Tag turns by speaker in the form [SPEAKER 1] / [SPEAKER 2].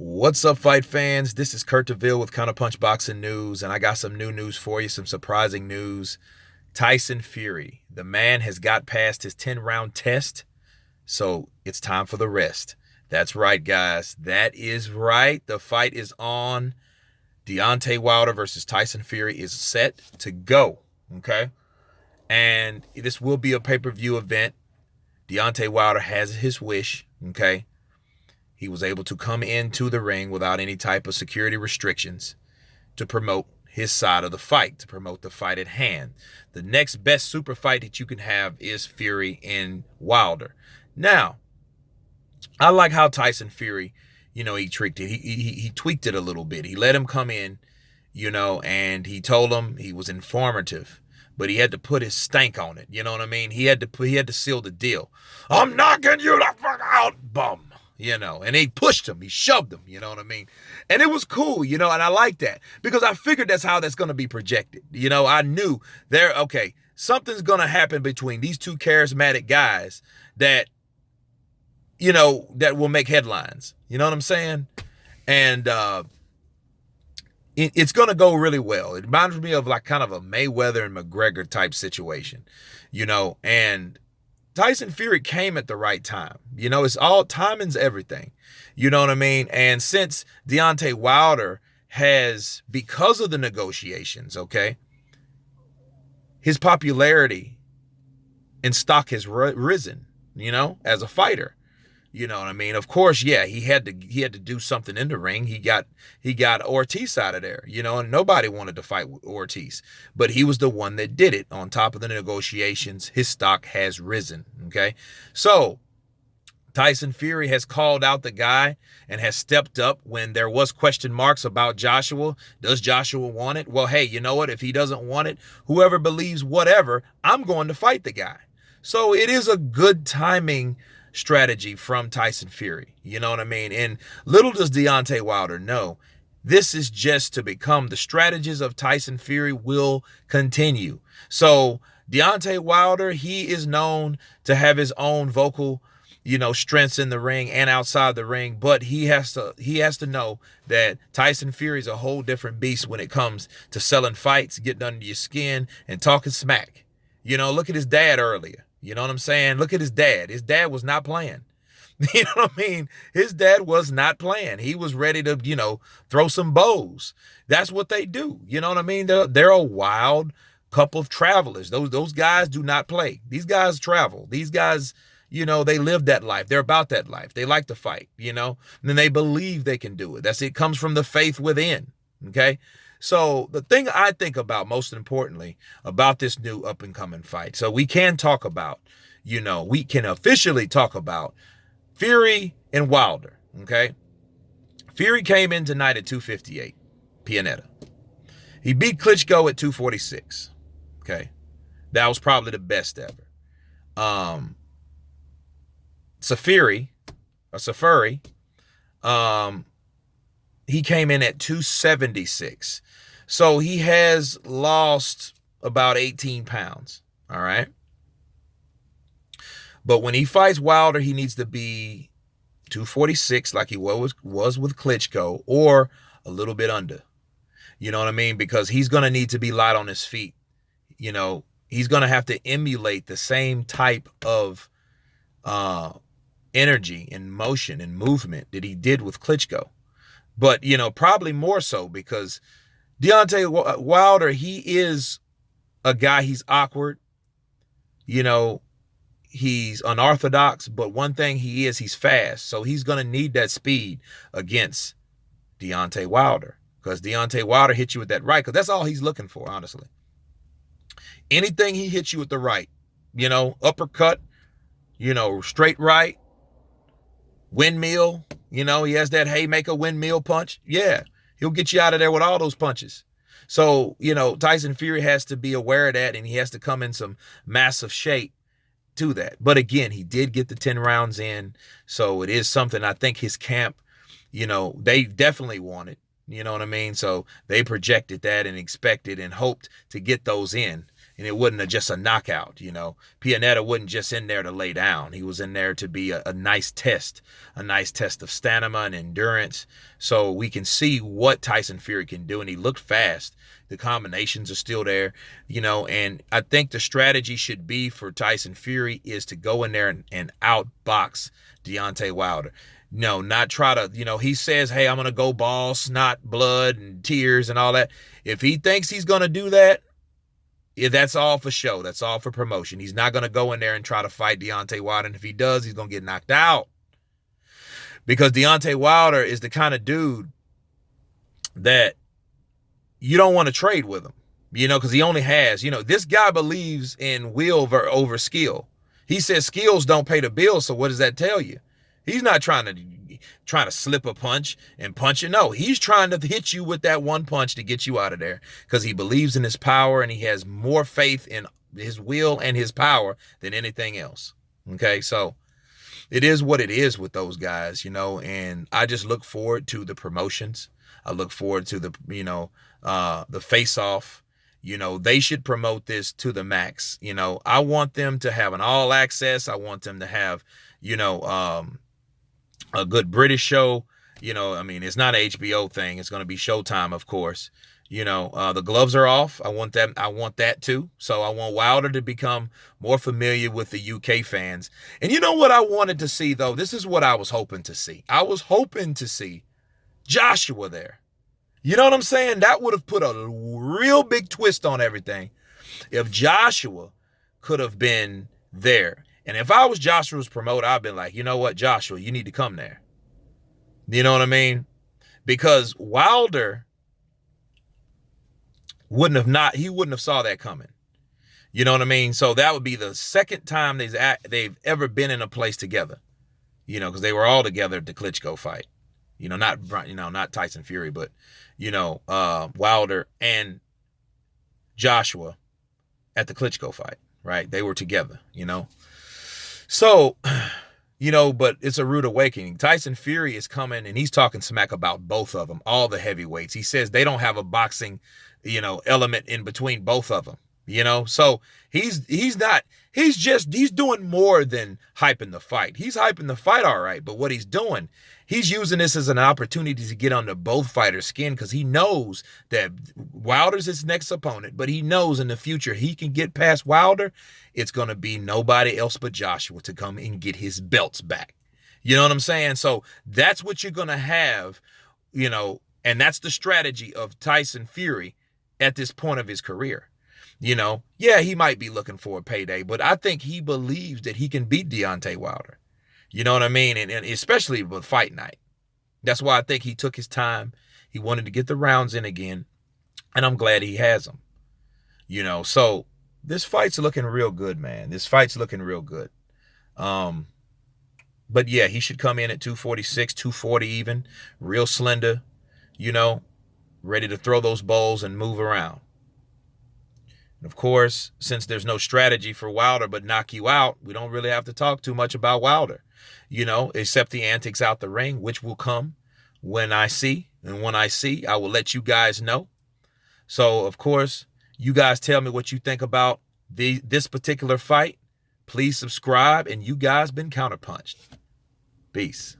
[SPEAKER 1] What's up, fight fans? This is Kurt DeVille with Counterpunch Boxing News, and I got some new news for you, some surprising news. Tyson Fury, the man has got past his 10-round test, so it's time for the rest. That's right, guys. That is right. The fight is on. Deontay Wilder versus Tyson Fury is set to go, okay? And this will be a pay-per-view event. Deontay Wilder has his wish, okay? He was able to come into the ring without any type of security restrictions to promote his side of the fight, to promote the fight at hand. The next best super fight that you can have is Fury and Wilder. Now, I like how Tyson Fury, he tweaked it. He tweaked it a little bit. He let him come in, and he told him he was informative, but he had to put his stank on it. You know what I mean? He had to seal the deal. I'm knocking you the fuck out, bum. And he pushed him, he shoved him, you know what I mean? And it was cool, and I like that because I figured that's how that's going to be projected. I knew something's going to happen between these two charismatic guys that, that will make headlines. You know what I'm saying? And it's going to go really well. It reminds me of like kind of a Mayweather and McGregor type situation, and Tyson Fury came at the right time. It's all timing's everything. You know what I mean? And since Deontay Wilder has, because of the negotiations, his popularity and stock has risen, as a fighter. You know what I mean? Of course, yeah, he had to do something in the ring. He got Ortiz out of there, and nobody wanted to fight with Ortiz. But he was the one that did it. On top of the negotiations, his stock has risen, okay? So Tyson Fury has called out the guy and has stepped up when there was question marks about Joshua. Does Joshua want it? Well, hey, you know what? If he doesn't want it, whoever believes whatever, I'm going to fight the guy. So it is a good timing strategy from Tyson Fury. You know what I mean? And little does Deontay Wilder know, this is just to become the strategies of Tyson Fury will continue. So Deontay Wilder, he is known to have his own vocal, strengths in the ring and outside the ring, but he has to know that Tyson Fury is a whole different beast when it comes to selling fights, getting under your skin and talking smack. Look at his dad earlier. You know what I'm saying? Look at his dad. His dad was not playing. You know what I mean? His dad was not playing. He was ready to, throw some bows. That's what they do. You know what I mean? They're a wild couple of travelers. Those guys do not play. These guys travel. These guys, they live that life. They're about that life. They like to fight, and then they believe they can do it. It comes from the faith within, okay? So the thing I think about most importantly about this new up and coming fight, so we can talk about, we can officially talk about Fury and Wilder, okay? Fury came in tonight at 258, Pianetta. He beat Klitschko at 246, okay? That was probably the best ever. Safiri, he came in at 276. So he has lost about 18 pounds, all right? But when he fights Wilder, he needs to be 246 like he was with Klitschko, or a little bit under. You know what I mean? Because he's going to need to be light on his feet. He's going to have to emulate the same type of energy and motion and movement that he did with Klitschko. But, probably more so because Deontay Wilder, he is a guy, he's awkward. He's unorthodox, but one thing he's fast. So he's going to need that speed against Deontay Wilder, because Deontay Wilder hits you with that right, because that's all he's looking for, honestly. Anything he hits you with the right, uppercut, straight right, windmill, he has that haymaker windmill punch. Yeah, he'll get you out of there with all those punches. So, Tyson Fury has to be aware of that, and he has to come in some massive shape to that. But again, he did get the 10 rounds in, so it is something I think his camp, they definitely wanted. You know what I mean? So they projected that and expected and hoped to get those in and it wasn't just a knockout. Pianetta wasn't just in there to lay down. He was in there to be a nice test of stamina and endurance, so we can see what Tyson Fury can do. And he looked fast. The combinations are still there, and I think the strategy should be for Tyson Fury is to go in there and outbox Deontay Wilder. No, not try to, he says, hey, I'm going to go ball, snot, blood, and tears and all that. If he thinks he's going to do that, that's all for show. That's all for promotion. He's not going to go in there and try to fight Deontay Wilder. And if he does, he's going to get knocked out. Because Deontay Wilder is the kind of dude that you don't want to trade with him, because he only has, this guy believes in will over skill. He says skills don't pay the bills. So what does that tell you? He's not trying to slip a punch and punch it. No, he's trying to hit you with that one punch to get you out of there because he believes in his power and he has more faith in his will and his power than anything else. Okay, so it is what it is with those guys, and I just look forward to the promotions. I look forward to the face-off. They should promote this to the max. I want them to have an all access. I want them to have, a good British show. It's not an HBO thing. It's going to be Showtime, of course. The gloves are off. I want that too. So I want Wilder to become more familiar with the UK fans. And you know what I wanted to see, though? This is what I was hoping to see. I was hoping to see Joshua there. You know what I'm saying? That would have put a real big twist on everything if Joshua could have been there. And if I was Joshua's promoter, I'd been like, you know what, Joshua, you need to come there. You know what I mean? Because Wilder wouldn't have saw that coming. You know what I mean? So that would be the second time they've ever been in a place together. Because they were all together at the Klitschko fight. Not Tyson Fury, but Wilder and Joshua at the Klitschko fight, right? They were together, So, but it's a rude awakening. Tyson Fury is coming and he's talking smack about both of them, all the heavyweights. He says they don't have a boxing, element in between both of them, So he's doing more than hyping the fight. He's hyping the fight all right, but what he's doing, he's using this as an opportunity to get under both fighters' skin because he knows that Wilder's his next opponent, but he knows in the future he can get past Wilder. It's going to be nobody else but Joshua to come and get his belts back. You know what I'm saying? So that's what you're going to have, and that's the strategy of Tyson Fury at this point of his career. He might be looking for a payday, but I think he believes that he can beat Deontay Wilder. You know what I mean? And especially with fight night. That's why I think he took his time. He wanted to get the rounds in again, and I'm glad he has them. So this fight's looking real good, man. This fight's looking real good. But yeah, he should come in at 246, 240 even, real slender, ready to throw those bowls and move around. And of course, since there's no strategy for Wilder but knock you out, we don't really have to talk too much about Wilder, except the antics out the ring, which will come when I see. And when I see, I will let you guys know. So, of course, you guys tell me what you think about this particular fight. Please subscribe, and you guys been counterpunched. Peace.